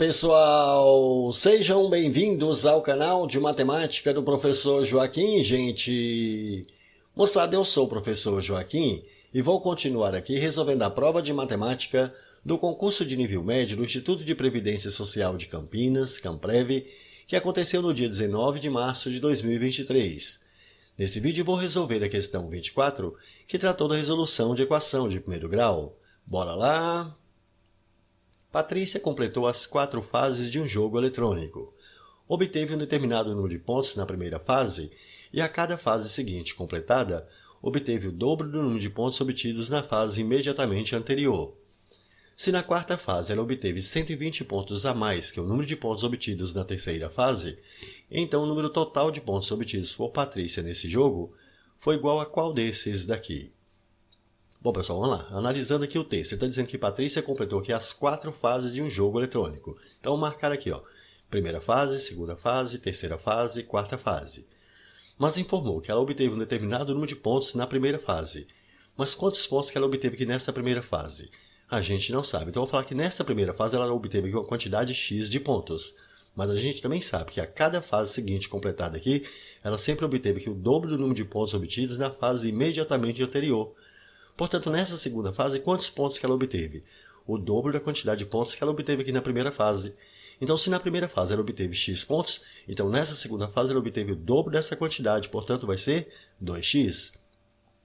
pessoal, sejam bem-vindos ao canal de matemática do professor Joaquim, gente. Moçada, eu sou o professor Joaquim e vou continuar aqui resolvendo a prova de matemática do concurso de nível médio do Instituto de Previdência Social de Campinas, Camprev, que aconteceu no dia 19 de março de 2023. Nesse vídeo vou resolver a questão 24, que tratou da resolução de equação de primeiro grau. Bora lá! Patrícia completou as 4 fases de um jogo eletrônico. Obteve um determinado número de pontos na primeira fase e a cada fase seguinte completada, obteve o dobro do número de pontos obtidos na fase imediatamente anterior. Se na quarta fase ela obteve 120 pontos a mais que o número de pontos obtidos na terceira fase, então o número total de pontos obtidos por Patrícia nesse jogo foi igual a qual desses daqui? Bom, pessoal, vamos lá. Analisando aqui o texto, ele está dizendo que Patrícia completou aqui as 4 fases de um jogo eletrônico. Então, marcar aqui, ó, primeira fase, segunda fase, terceira fase e quarta fase. Mas informou que ela obteve um determinado número de pontos na primeira fase. Mas quantos pontos que ela obteve aqui nessa primeira fase? A gente não sabe. Então, eu vou falar que nessa primeira fase ela obteve aqui uma quantidade X de pontos. Mas a gente também sabe que a cada fase seguinte completada aqui, ela sempre obteve aqui o dobro do número de pontos obtidos na fase imediatamente anterior. Portanto, nessa segunda fase, quantos pontos que ela obteve? O dobro da quantidade de pontos que ela obteve aqui na primeira fase. Então, se na primeira fase ela obteve X pontos, então nessa segunda fase ela obteve o dobro dessa quantidade, portanto vai ser 2x.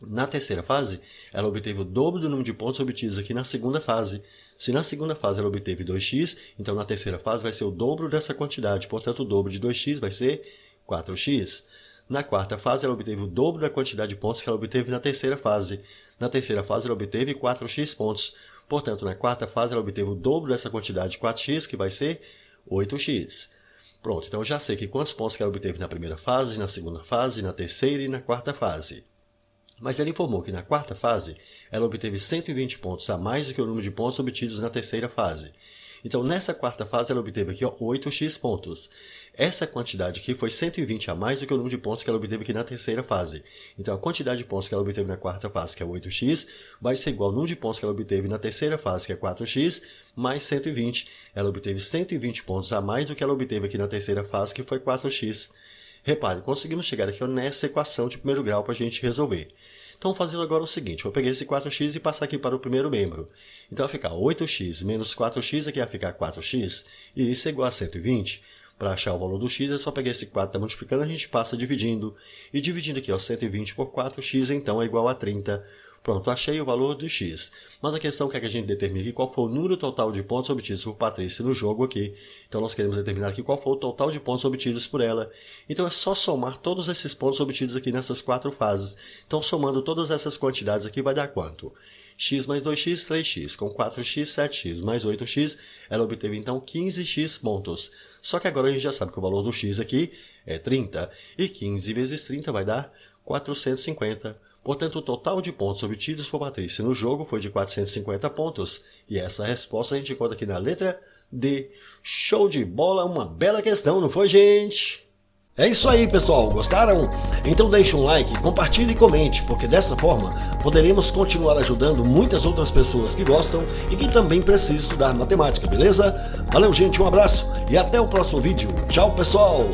Na terceira fase, ela obteve o dobro do número de pontos obtidos aqui na segunda fase. Se na segunda fase ela obteve 2x, então na terceira fase vai ser o dobro dessa quantidade, portanto o dobro de 2x vai ser 4x. Na quarta fase, ela obteve o dobro da quantidade de pontos que ela obteve na terceira fase. Na terceira fase, ela obteve 4x pontos. Portanto, na quarta fase, ela obteve o dobro dessa quantidade de 4x, que vai ser 8x. Pronto, então eu já sei que quantos pontos que ela obteve na primeira fase, na segunda fase, na terceira e na quarta fase. Mas ela informou que na quarta fase, ela obteve 120 pontos a mais do que o número de pontos obtidos na terceira fase. Então, nessa quarta fase, ela obteve aqui ó, 8x pontos. Essa quantidade aqui foi 120 a mais do que o número de pontos que ela obteve aqui na terceira fase. Então, a quantidade de pontos que ela obteve na quarta fase, que é 8x, vai ser igual ao número de pontos que ela obteve na terceira fase, que é 4x, mais 120. Ela obteve 120 pontos a mais do que ela obteve aqui na terceira fase, que foi 4x. Repare, conseguimos chegar aqui ó, nessa equação de primeiro grau para a gente resolver. Então, fazendo agora o seguinte, eu vou pegar esse 4x e passar aqui para o primeiro membro. Então, vai ficar 8x menos 4x, aqui vai ficar 4x, e isso é igual a 120. Para achar o valor do x, é só pegar esse 4 que está multiplicando, a gente passa dividindo. E dividindo aqui, ó, 120 por 4, x então é igual a 30. Pronto, achei o valor do x. Mas a questão é que a gente determine aqui qual foi o número total de pontos obtidos por Patrícia no jogo aqui. Então, nós queremos determinar aqui qual foi o total de pontos obtidos por ela. Então, é só somar todos esses pontos obtidos aqui nessas 4 fases. Então, somando todas essas quantidades aqui, vai dar quanto? X mais 2x, 3x. Com 4x, 7x mais 8x, ela obteve então 15x pontos. Só que agora a gente já sabe que o valor do x aqui é 30. E 15 vezes 30 vai dar 450. Portanto, o total de pontos obtidos por Patrícia no jogo foi de 450 pontos. E essa resposta a gente encontra aqui na letra D. Show de bola, uma bela questão, não foi, gente? É isso aí, pessoal. Gostaram? Então deixe um like, compartilhe e comente, porque dessa forma poderemos continuar ajudando muitas outras pessoas que gostam e que também precisam estudar matemática, beleza? Valeu, gente, um abraço e até o próximo vídeo. Tchau, pessoal!